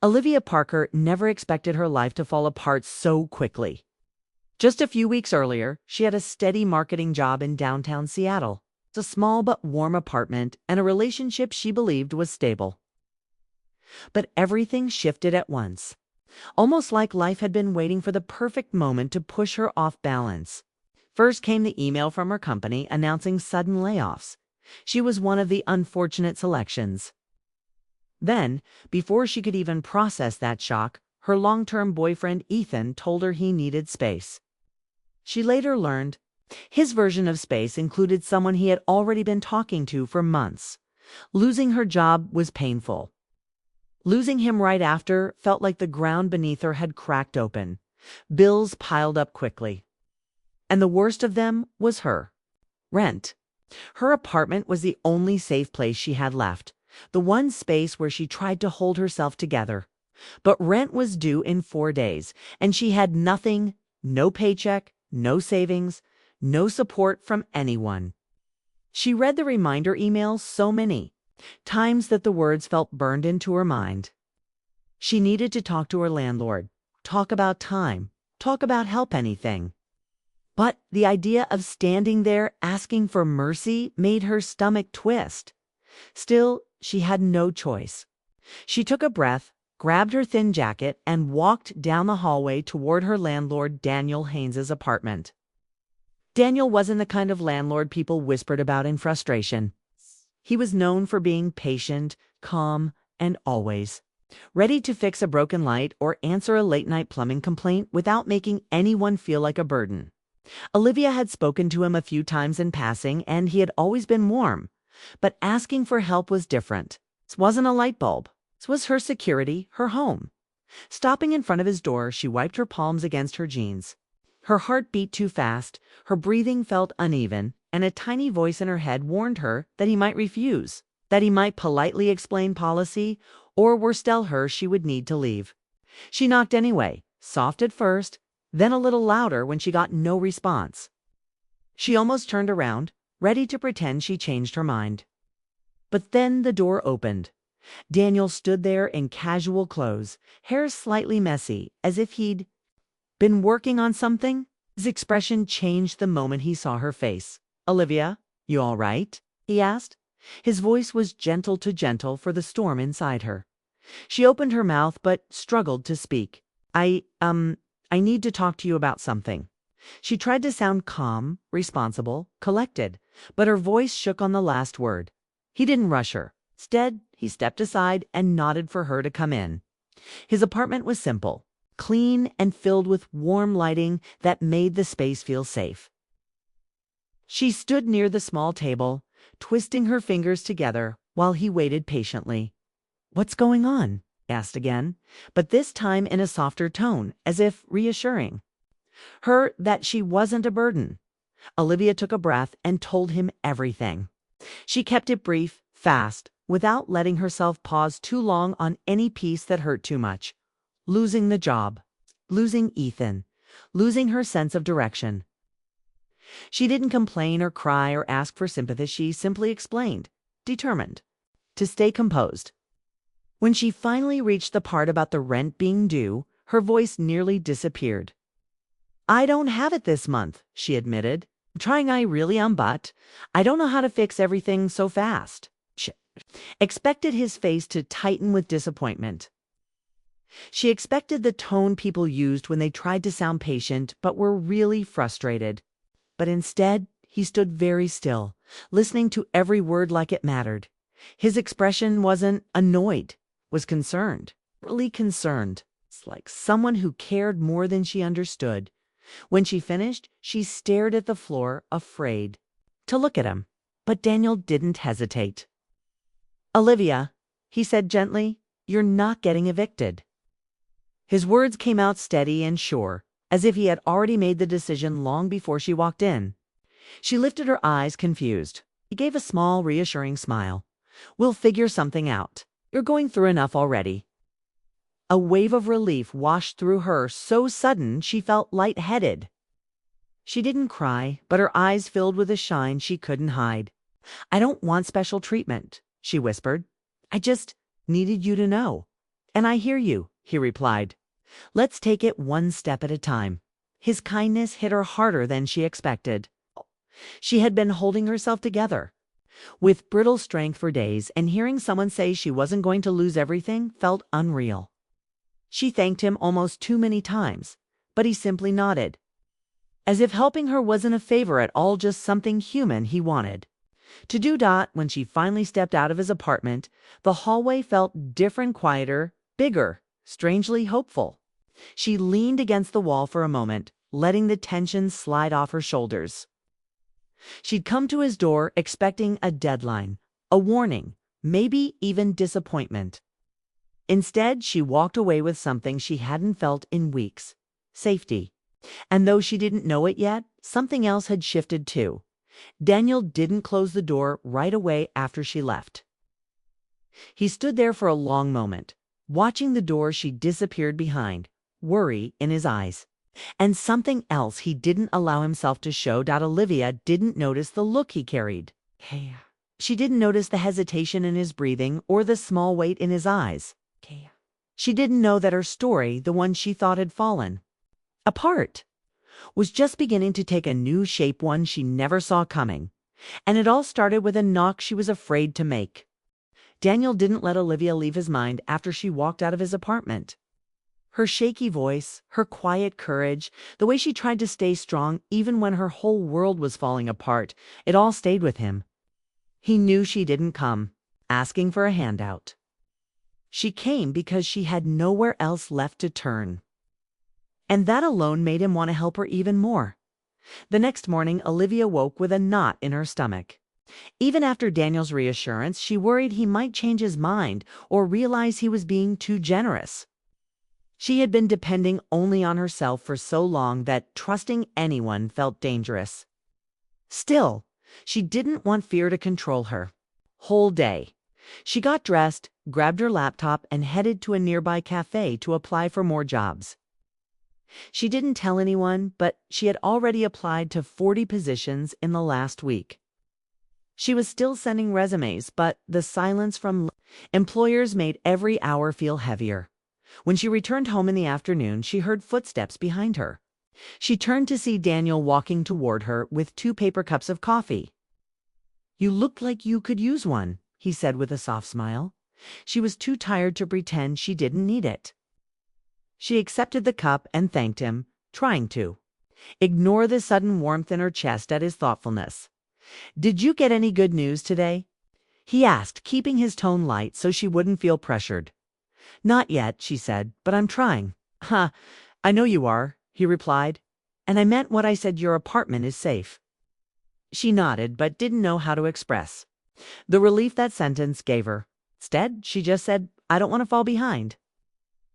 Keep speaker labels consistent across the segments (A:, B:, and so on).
A: Olivia Parker never expected her life to fall apart so quickly. Just a few weeks earlier, she had a steady marketing job in downtown Seattle. It's a small but warm apartment and a relationship she believed was stable. But everything shifted at once, almost like life had been waiting for the perfect moment to push her off balance. First came the email from her company announcing sudden layoffs. She was one of the unfortunate selections. Then, before she could even process that shock, her long-term boyfriend Ethan told her he needed space. She later learned his version of space included someone he had already been talking to for months. Losing her job was painful. Losing him right after felt like the ground beneath her had cracked open. Bills piled up quickly. And the worst of them was her. Rent. Her apartment was the only safe place she had left, the one space where she tried to hold herself together. But rent was due in 4 days, and she had nothing, no paycheck, no savings, no support from anyone. She read the reminder emails so many times that the words felt burned into her mind. She needed to talk to her landlord, talk about time, talk about help, anything. But the idea of standing there asking for mercy made her stomach twist. Still, she had no choice. She took a breath, grabbed her thin jacket, and walked down the hallway toward her landlord Daniel Haynes's apartment. Daniel wasn't the kind of landlord people whispered about in frustration. He was known for being patient, calm, and always ready to fix a broken light or answer a late-night plumbing complaint without making anyone feel like a burden. Olivia had spoken to him a few times in passing, and he had always been warm. But asking for help was different. This wasn't a light bulb. This was her security, her home. Stopping in front of his door, she wiped her palms against her jeans. Her heart beat too fast, her breathing felt uneven, and a tiny voice in her head warned her that he might refuse, that he might politely explain policy, or worse, tell her she would need to leave. She knocked anyway, soft at first, then a little louder when she got no response. She almost turned around, ready to pretend she changed her mind. But then the door opened. Daniel stood there in casual clothes, hair slightly messy, as if he'd been working on something. His expression changed the moment he saw her face. "Olivia, you all right?" he asked. His voice was gentle to gentle for the storm inside her. She opened her mouth but struggled to speak. I need to talk to you about something." She tried to sound calm, responsible, collected, but her voice shook on the last word. He didn't rush her. Instead, he stepped aside and nodded for her to come in. His apartment was simple, clean, and filled with warm lighting that made the space feel safe. She stood near the small table, twisting her fingers together while he waited patiently. "What's going on?" he asked again, but this time in a softer tone, as if reassuring her that she wasn't a burden. Olivia took a breath and told him everything. She kept it brief, fast, without letting herself pause too long on any piece that hurt too much. Losing the job, losing Ethan, losing her sense of direction. She didn't complain or cry or ask for sympathy. She simply explained, determined to stay composed. When she finally reached the part about the rent being due, her voice nearly disappeared. "I don't have it this month," she admitted. "I'm trying, I really am, but I don't know how to fix everything so fast." She expected his face to tighten with disappointment. She expected the tone people used when they tried to sound patient but were really frustrated. But instead, he stood very still, listening to every word like it mattered. His expression wasn't annoyed, was concerned, really concerned. It's like someone who cared more than she understood. When she finished, she stared at the floor, afraid to look at him. But Daniel didn't hesitate. "Olivia," he said gently, "you're not getting evicted." His words came out steady and sure, as if he had already made the decision long before she walked in. She lifted her eyes, confused. He gave a small, reassuring smile. "We'll figure something out. You're going through enough already." A wave of relief washed through her, so sudden she felt lightheaded. She didn't cry, but her eyes filled with a shine she couldn't hide. "I don't want special treatment," she whispered. "I just needed you to know. And I hear you, he replied. Let's take it one step at a time. His kindness hit her harder than she expected. She had been holding herself together with brittle strength for days, and hearing someone say she wasn't going to lose everything felt unreal. She thanked him almost too many times, but he simply nodded, as if helping her wasn't a favor at all, just something human he wanted to do. When she finally stepped out of his apartment, the hallway felt different, quieter, bigger, strangely hopeful. She leaned against the wall for a moment, letting the tension slide off her shoulders. She'd come to his door expecting a deadline, a warning, maybe even disappointment. Instead, she walked away with something she hadn't felt in weeks: safety. And though she didn't know it yet, something else had shifted too. Daniel didn't close the door right away after she left. He stood there for a long moment, watching the door she disappeared behind, worry in his eyes. And something else he didn't allow himself to show. Olivia didn't notice the look he carried. She didn't notice the hesitation in his breathing or the small weight in his eyes. She didn't know that her story, the one she thought had fallen apart, was just beginning to take a new shape, one she never saw coming. And it all started with a knock she was afraid to make. Daniel didn't let Olivia leave his mind after she walked out of his apartment. Her shaky voice, her quiet courage, the way she tried to stay strong even when her whole world was falling apart, it all stayed with him. He knew she didn't come asking for a handout. She came because she had nowhere else left to turn. And that alone made him want to help her even more. The next morning, Olivia woke with a knot in her stomach. Even after Daniel's reassurance, she worried he might change his mind or realize he was being too generous. She had been depending only on herself for so long that trusting anyone felt dangerous. Still, she didn't want fear to control her. Whole day. She got dressed, grabbed her laptop, and headed to a nearby cafe to apply for more jobs. She didn't tell anyone, but she had already applied to 40 positions in the last week. She was still sending resumes, but the silence from employers made every hour feel heavier. When she returned home in the afternoon, she heard footsteps behind her. She turned to see Daniel walking toward her with 2 paper cups of coffee. "You looked like you could use one," he said with a soft smile. She was too tired to pretend she didn't need it. She accepted the cup and thanked him, trying to ignore the sudden warmth in her chest at his thoughtfulness. "Did you get any good news today?" he asked, keeping his tone light so she wouldn't feel pressured. "Not yet," she said, "but I'm trying." "Huh, I know you are," he replied. "And I meant what I said, your apartment is safe." She nodded, but didn't know how to express the relief that sentence gave her. Instead, she just said, "I don't want to fall behind.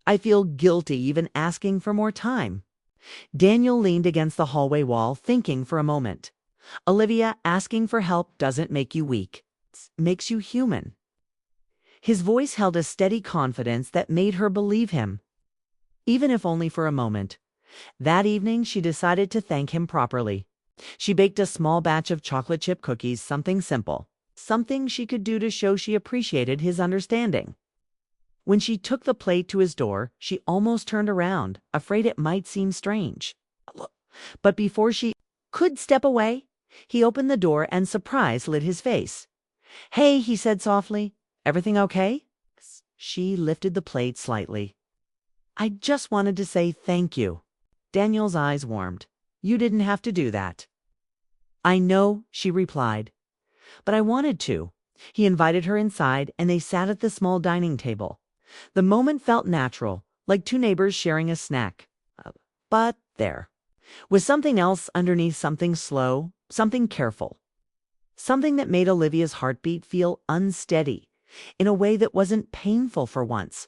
A: I feel guilty even asking for more time." Daniel leaned against the hallway wall, thinking for a moment. "Olivia, asking for help doesn't make you weak. It makes you human." His voice held a steady confidence that made her believe him, even if only for a moment. That evening, she decided to thank him properly. She baked a small batch of chocolate chip cookies, something simple, something she could do to show she appreciated his understanding. When she took the plate to his door, she almost turned around, afraid it might seem strange. But before she could step away, he opened the door and surprise lit his face. "Hey," he said softly, "everything okay?" She lifted the plate slightly. "I just wanted to say thank you." Daniel's eyes warmed. "You didn't have to do that." "I know," she replied, "but I wanted to." He invited her inside, and they sat at the small dining table. The moment felt natural, like 2 neighbors sharing a snack. But there was something else underneath, something slow, something careful. Something that made Olivia's heartbeat feel unsteady, in a way that wasn't painful for once.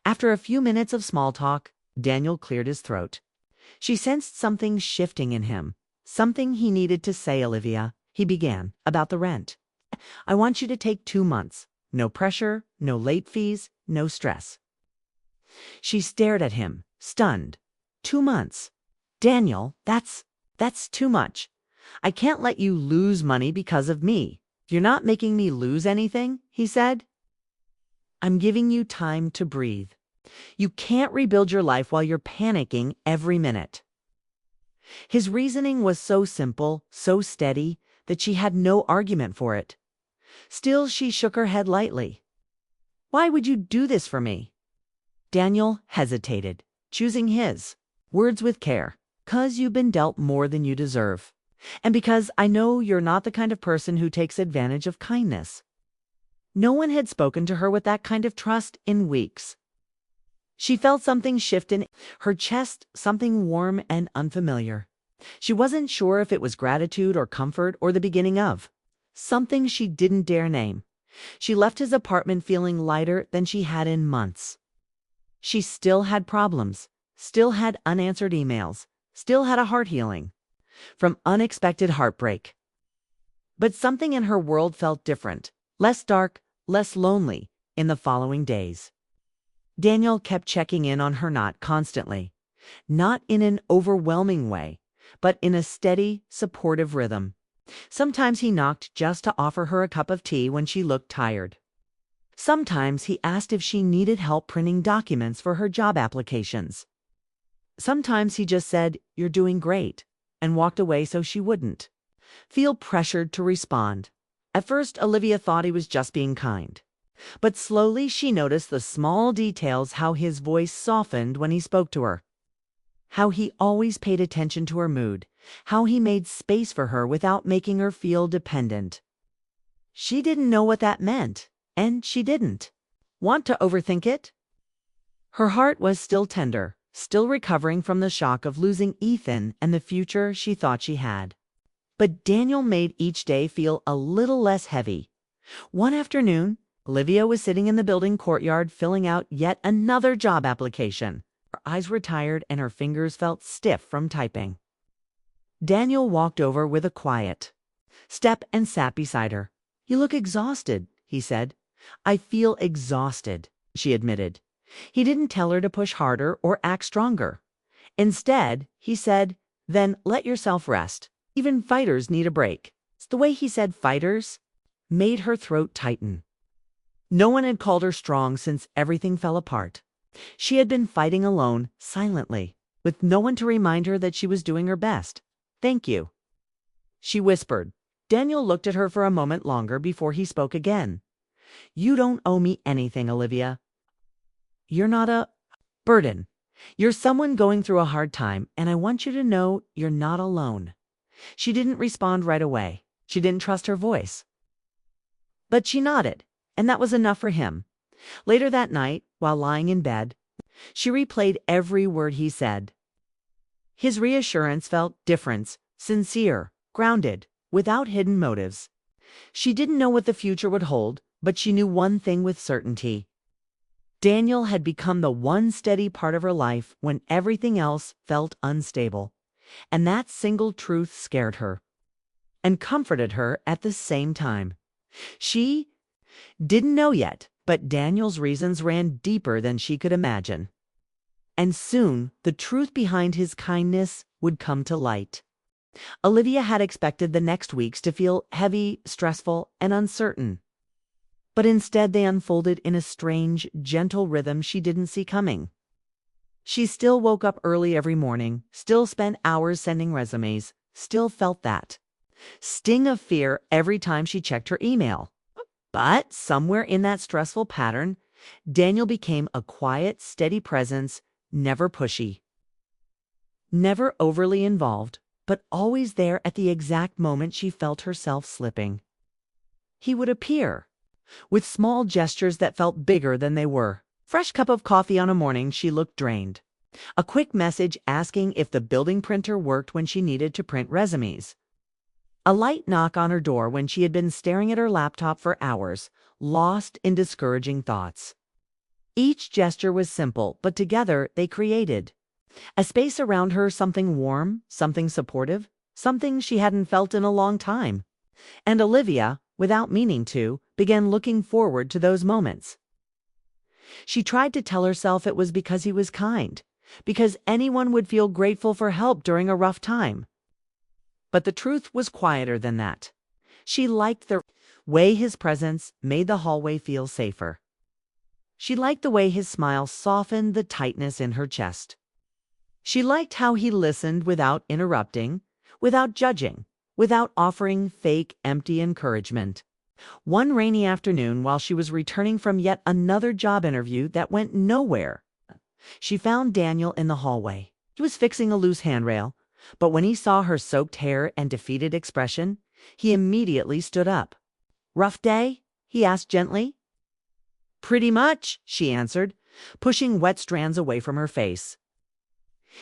A: After a few minutes of small talk, Daniel cleared his throat. She sensed something shifting in him, something he needed to say. "Olivia," he began, "about the rent. I want you to take 2 months. No pressure, no late fees, no stress." She stared at him, stunned. 2 months? "Daniel, that's too much. I can't let you lose money because of me." "You're not making me lose anything," he said. "I'm giving you time to breathe." You can't rebuild your life while you're panicking every minute. His reasoning was so simple, so steady, that she had no argument for it. Still, she shook her head lightly. Why would you do this for me? Daniel hesitated, choosing his words with care. "'Cause you've been dealt more than you deserve. And because I know you're not the kind of person who takes advantage of kindness." No one had spoken to her with that kind of trust in weeks. She felt something shift in her chest, something warm and unfamiliar. She wasn't sure if it was gratitude or comfort or the beginning of something she didn't dare name. She left his apartment feeling lighter than she had in months. She still had problems, still had unanswered emails, still had a heart healing from unexpected heartbreak. But something in her world felt different, less dark, less lonely in the following days. Daniel kept checking in on her, not constantly, not in an overwhelming way, but in a steady, supportive rhythm. Sometimes he knocked just to offer her a cup of tea when she looked tired. Sometimes he asked if she needed help printing documents for her job applications. Sometimes he just said, "You're doing great," and walked away so she wouldn't feel pressured to respond. At first, Olivia thought he was just being kind. But slowly she noticed the small details, how his voice softened when he spoke to her, how he always paid attention to her mood, how he made space for her without making her feel dependent. She didn't know what that meant, and she didn't want to overthink it. Her heart was still tender, still recovering from the shock of losing Ethan and the future she thought she had. But Daniel made each day feel a little less heavy. One afternoon, Olivia was sitting in the building courtyard filling out yet another job application. Her eyes were tired and her fingers felt stiff from typing. Daniel walked over with a quiet step and sat beside her. "You look exhausted," he said. "I feel exhausted," she admitted. He didn't tell her to push harder or act stronger. Instead, he said, "Then let yourself rest. Even fighters need a break." The way he said "fighters" made her throat tighten. No one had called her strong since everything fell apart. She had been fighting alone, silently, with no one to remind her that she was doing her best. "Thank you," she whispered. Daniel looked at her for a moment longer before he spoke again. "You don't owe me anything, Olivia. You're not a burden. You're someone going through a hard time, and I want you to know you're not alone." She didn't respond right away. She didn't trust her voice. But she nodded, and that was enough for him. Later that night, while lying in bed, she replayed every word he said. His reassurance felt different, sincere, grounded, without hidden motives. She didn't know what the future would hold, but she knew one thing with certainty. Daniel had become the one steady part of her life when everything else felt unstable. And that single truth scared her and comforted her at the same time. She didn't know yet, but Daniel's reasons ran deeper than she could imagine. And soon, the truth behind his kindness would come to light. Olivia had expected the next weeks to feel heavy, stressful, and uncertain. But instead they unfolded in a strange, gentle rhythm she didn't see coming. She still woke up early every morning, still spent hours sending resumes, still felt that sting of fear every time she checked her email. But somewhere in that stressful pattern, Daniel became a quiet, steady presence, never pushy, never overly involved, but always there at the exact moment she felt herself slipping. He would appear, with small gestures that felt bigger than they were. Fresh cup of coffee on a morning she looked drained. A quick message asking if the building printer worked when she needed to print resumes. A light knock on her door when she had been staring at her laptop for hours, lost in discouraging thoughts. Each gesture was simple, but together they created a space around her, something warm, something supportive, something she hadn't felt in a long time. And Olivia, without meaning to, began looking forward to those moments. She tried to tell herself it was because he was kind, because anyone would feel grateful for help during a rough time. But the truth was quieter than that. She liked the way his presence made the hallway feel safer. She liked the way his smile softened the tightness in her chest. She liked how he listened without interrupting, without judging, without offering fake, empty encouragement. One rainy afternoon, while she was returning from yet another job interview that went nowhere, she found Daniel in the hallway. He was fixing a loose handrail, but when he saw her soaked hair and defeated expression, he immediately stood up. "Rough day?" he asked gently. "Pretty much," she answered, pushing wet strands away from her face.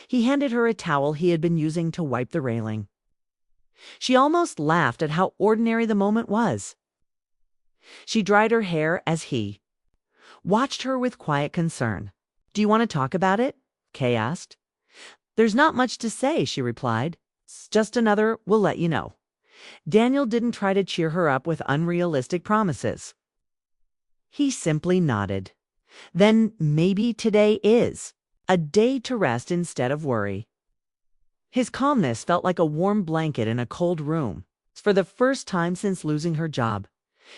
A: He handed her a towel he had been using to wipe the railing. She almost laughed at how ordinary the moment was. She dried her hair as he watched her with quiet concern. "Do you want to talk about it?" Kay asked. "There's not much to say," she replied. "It's just another 'we'll let you know.'" Daniel didn't try to cheer her up with unrealistic promises. He simply nodded. Then maybe today is a day to rest instead of worry. His calmness felt like a warm blanket in a cold room. For the first time since losing her job,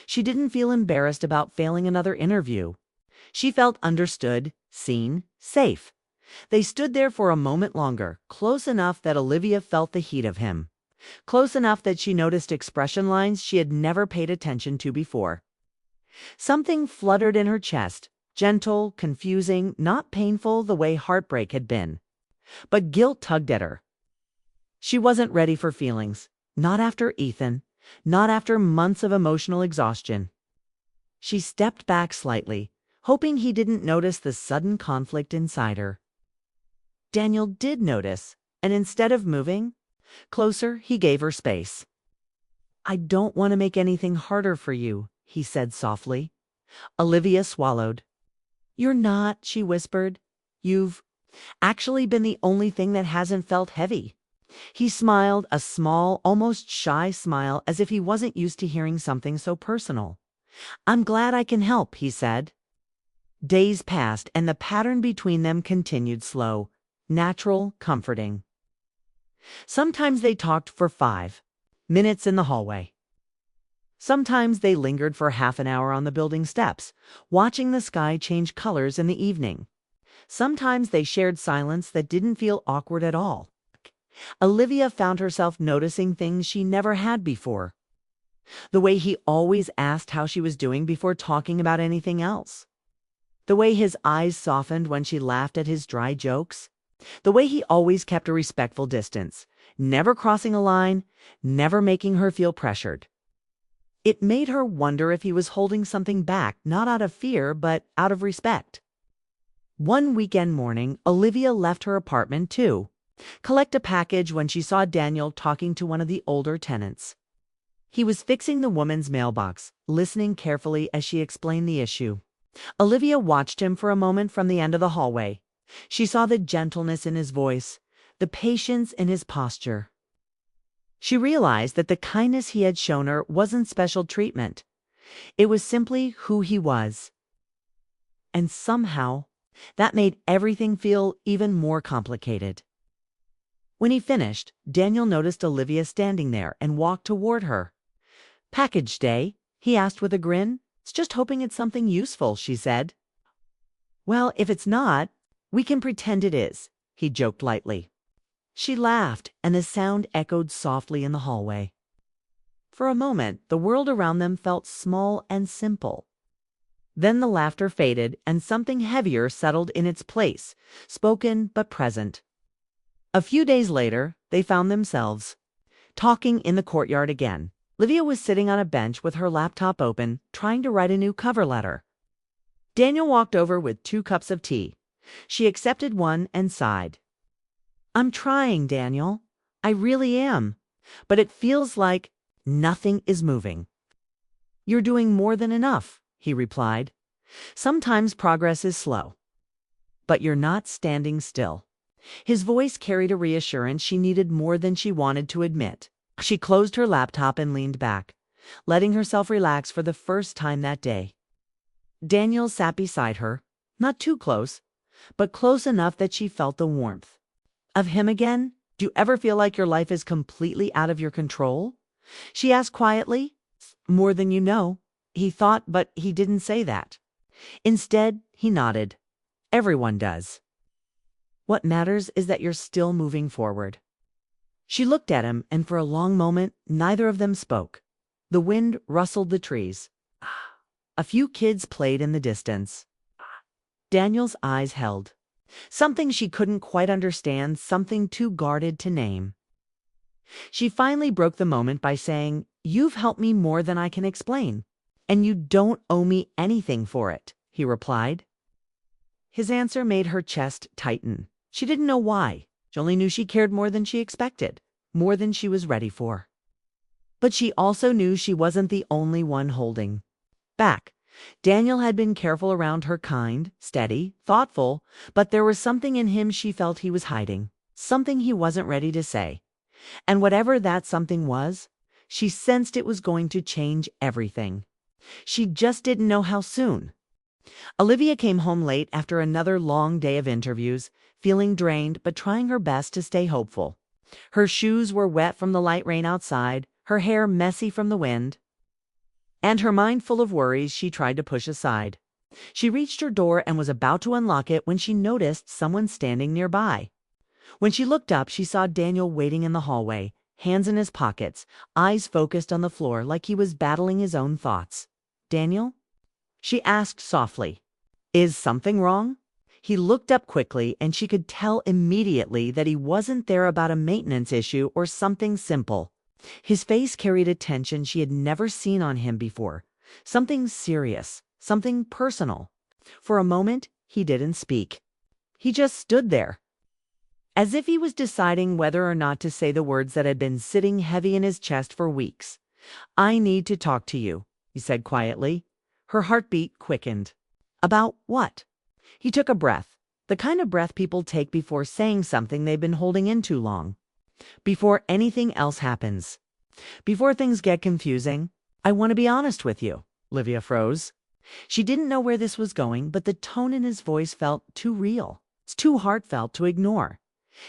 A: she didn't feel embarrassed about failing another interview. She felt understood, seen, safe. They stood there for a moment longer, close enough that Olivia felt the heat of him. Close enough that she noticed expression lines she had never paid attention to before. Something fluttered in her chest, gentle, confusing, not painful the way heartbreak had been. But guilt tugged at her. She wasn't ready for feelings, not after Ethan, not after months of emotional exhaustion. She stepped back slightly, hoping he didn't notice the sudden conflict inside her. Daniel did notice, and instead of moving closer, he gave her space. "I don't want to make anything harder for you," he said softly. Olivia swallowed. "You're not," she whispered. "You've actually been the only thing that hasn't felt heavy." He smiled, a small, almost shy smile, as if he wasn't used to hearing something so personal. "I'm glad I can help," he said. Days passed, and the pattern between them continued slow, natural, comforting. Sometimes they talked for 5 minutes in the hallway. Sometimes they lingered for half an hour on the building steps, watching the sky change colors in the evening. Sometimes they shared silence that didn't feel awkward at all. Olivia found herself noticing things she never had before. The way he always asked how she was doing before talking about anything else. The way his eyes softened when she laughed at his dry jokes. The way he always kept a respectful distance, never crossing a line, never making her feel pressured. It made her wonder if he was holding something back, not out of fear, but out of respect. One weekend morning, Olivia left her apartment to collect a package when she saw Daniel talking to one of the older tenants. He was fixing the woman's mailbox, listening carefully as she explained the issue. Olivia watched him for a moment from the end of the hallway. She saw the gentleness in his voice, the patience in his posture. She realized that the kindness he had shown her wasn't special treatment. It was simply who he was. And somehow, that made everything feel even more complicated. When he finished, Daniel noticed Olivia standing there and walked toward her. "Package day?" he asked with a grin. "It's just hoping it's something useful," she said. "Well, if it's not, we can pretend it is," he joked lightly. She laughed, and the sound echoed softly in the hallway. For a moment, the world around them felt small and simple. Then the laughter faded, and something heavier settled in its place, spoken but present. A few days later, they found themselves talking in the courtyard again. Olivia was sitting on a bench with her laptop open, trying to write a new cover letter. Daniel walked over with 2 cups of tea. She accepted one and sighed. "I'm trying, Daniel. I really am. But it feels like nothing is moving." "You're doing more than enough," he replied. "Sometimes progress is slow. But you're not standing still." His voice carried a reassurance she needed more than she wanted to admit. She closed her laptop and leaned back, letting herself relax for the first time that day. Daniel sat beside her, not too close, but close enough that she felt the warmth of him again. "Do you ever feel like your life is completely out of your control?" she asked quietly. "More than you know," he thought, but he didn't say that. Instead, he nodded. Everyone does. What matters is that you're still moving forward. She looked at him, and for a long moment, neither of them spoke. The wind rustled the trees. A few kids played in the distance. Daniel's eyes held. Something she couldn't quite understand, something too guarded to name. She finally broke the moment by saying, "You've helped me more than I can explain, and you don't owe me anything for it," he replied. His answer made her chest tighten. She didn't know why. She only knew she cared more than she expected, more than she was ready for. But she also knew she wasn't the only one holding back. Daniel had been careful around her, kind, steady, thoughtful, but there was something in him she felt he was hiding, something he wasn't ready to say. And whatever that something was, she sensed it was going to change everything. She just didn't know how soon. Olivia came home late after another long day of interviews, feeling drained but trying her best to stay hopeful. Her shoes were wet from the light rain outside, her hair messy from the wind, and her mind full of worries she tried to push aside. She reached her door and was about to unlock it when she noticed someone standing nearby. When she looked up, she saw Daniel waiting in the hallway, hands in his pockets, eyes focused on the floor like he was battling his own thoughts. "Daniel?" she asked softly. "Is something wrong?" He looked up quickly, and she could tell immediately that he wasn't there about a maintenance issue or something simple. His face carried a tension she had never seen on him before, something serious, something personal. For a moment, he didn't speak. He just stood there, as if he was deciding whether or not to say the words that had been sitting heavy in his chest for weeks. "I need to talk to you," he said quietly. Her heartbeat quickened. "About what?" He took a breath, the kind of breath people take before saying something they've been holding in too long. "Before anything else happens. Before things get confusing. I want to be honest with you." Olivia froze. She didn't know where this was going, but the tone in his voice felt too real. It's too heartfelt to ignore.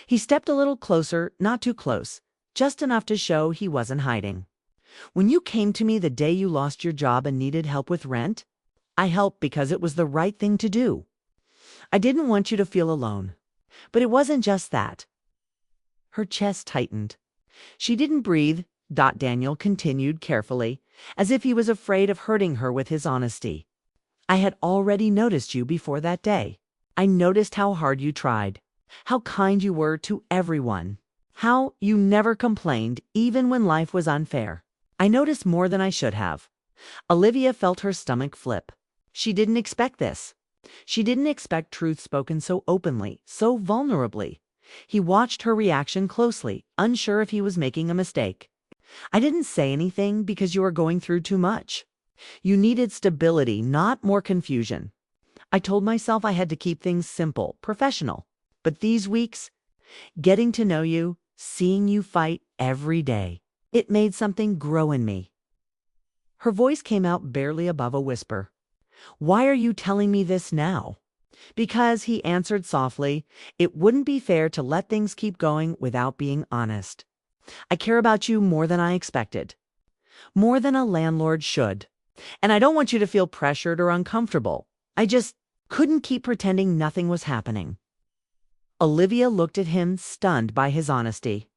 A: He stepped a little closer, not too close, just enough to show he wasn't hiding. "When you came to me the day you lost your job and needed help with rent, I helped because it was the right thing to do. I didn't want you to feel alone. But it wasn't just that." Her chest tightened. She didn't breathe. Daniel continued carefully, as if he was afraid of hurting her with his honesty. "I had already noticed you before that day. I noticed how hard you tried, how kind you were to everyone, how you never complained even when life was unfair. I noticed more than I should have." Olivia felt her stomach flip. She didn't expect this. She didn't expect truth spoken so openly, so vulnerably. He watched her reaction closely, unsure if he was making a mistake. "I didn't say anything because you were going through too much. You needed stability, not more confusion. I told myself I had to keep things simple, professional. But these weeks, getting to know you, seeing you fight every day, it made something grow in me." Her voice came out barely above a whisper. "Why are you telling me this now?" "Because," he answered softly, "it wouldn't be fair to let things keep going without being honest. I care about you more than I expected. More than a landlord should. And I don't want you to feel pressured or uncomfortable. I just couldn't keep pretending nothing was happening." Olivia looked at him, stunned by his honesty.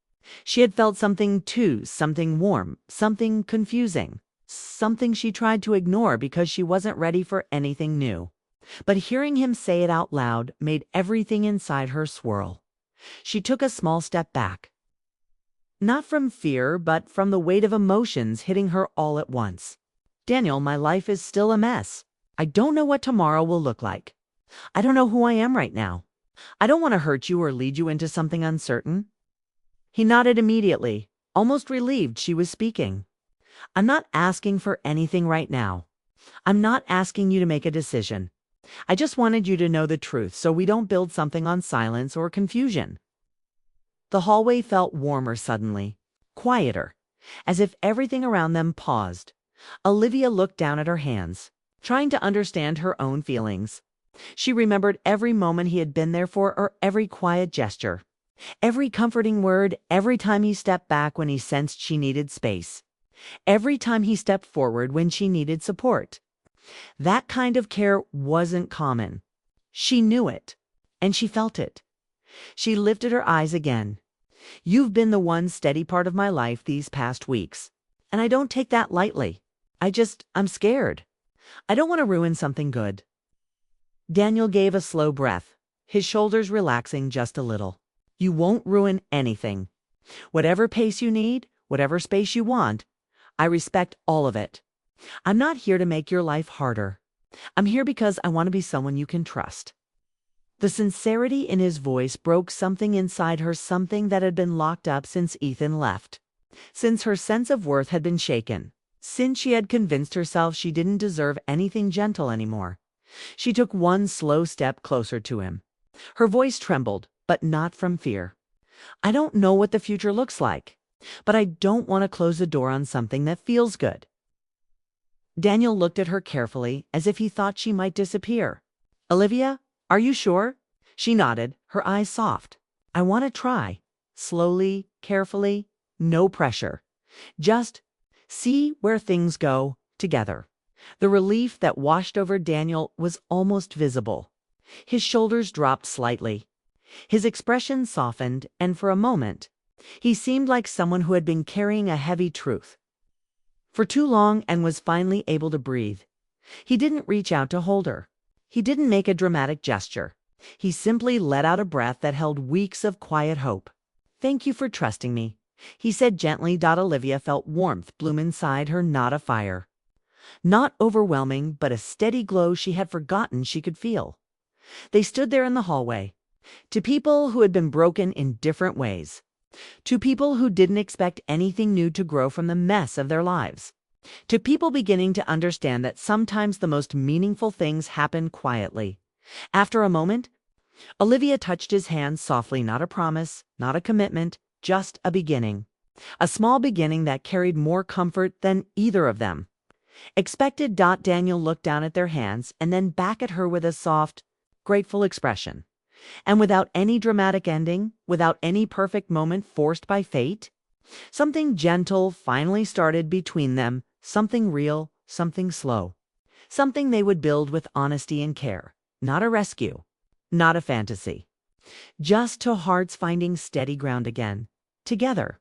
A: She had felt something too, something warm, something confusing, something she tried to ignore because she wasn't ready for anything new. But hearing him say it out loud made everything inside her swirl. She took a small step back. Not from fear, but from the weight of emotions hitting her all at once. "Daniel, my life is still a mess. I don't know what tomorrow will look like. I don't know who I am right now. I don't want to hurt you or lead you into something uncertain." He nodded immediately, almost relieved she was speaking. "I'm not asking for anything right now. I'm not asking you to make a decision. I just wanted you to know the truth so we don't build something on silence or confusion." The hallway felt warmer suddenly, quieter, as if everything around them paused. Olivia looked down at her hands, trying to understand her own feelings. She remembered every moment he had been there for her, every quiet gesture, every comforting word, every time he stepped back when he sensed she needed space, every time he stepped forward when she needed support. That kind of care wasn't common. She knew it, and she felt it. She lifted her eyes again. You've been the one steady part of my life these past weeks, and I don't take that lightly. I'm scared. I don't want to ruin something good. Daniel gave a slow breath, his shoulders relaxing just a little. You won't ruin anything. Whatever pace you need, whatever space you want, I respect all of it. I'm not here to make your life harder. I'm here because I want to be someone you can trust. The sincerity in his voice broke something inside her, something that had been locked up since Ethan left. Since her sense of worth had been shaken. Since she had convinced herself she didn't deserve anything gentle anymore. She took one slow step closer to him. Her voice trembled, but not from fear. I don't know what the future looks like, but I don't want to close the door on something that feels good. Daniel looked at her carefully, as if he thought she might disappear. Olivia, are you sure? She nodded, her eyes soft. I want to try. Slowly, carefully, no pressure. Just see where things go together. The relief that washed over Daniel was almost visible. His shoulders dropped slightly. His expression softened, and for a moment, he seemed like someone who had been carrying a heavy truth for too long and was finally able to breathe. He didn't reach out to hold her. He didn't make a dramatic gesture. He simply let out a breath that held weeks of quiet hope. Thank you for trusting me, he said gently. Olivia felt warmth bloom inside her, not a fire. Not overwhelming, but a steady glow she had forgotten she could feel. They stood there in the hallway. To people who had been broken in different ways. To people who didn't expect anything new to grow from the mess of their lives. To people beginning to understand that sometimes the most meaningful things happen quietly. After a moment, Olivia touched his hand softly, not a promise, not a commitment, just a beginning. A small beginning that carried more comfort than either of them expected. Daniel looked down at their hands and then back at her with a soft, grateful expression. And without any dramatic ending, without any perfect moment forced by fate, something gentle finally started between them, something real, something slow, something they would build with honesty and care, not a rescue, not a fantasy, just two hearts finding steady ground again, together.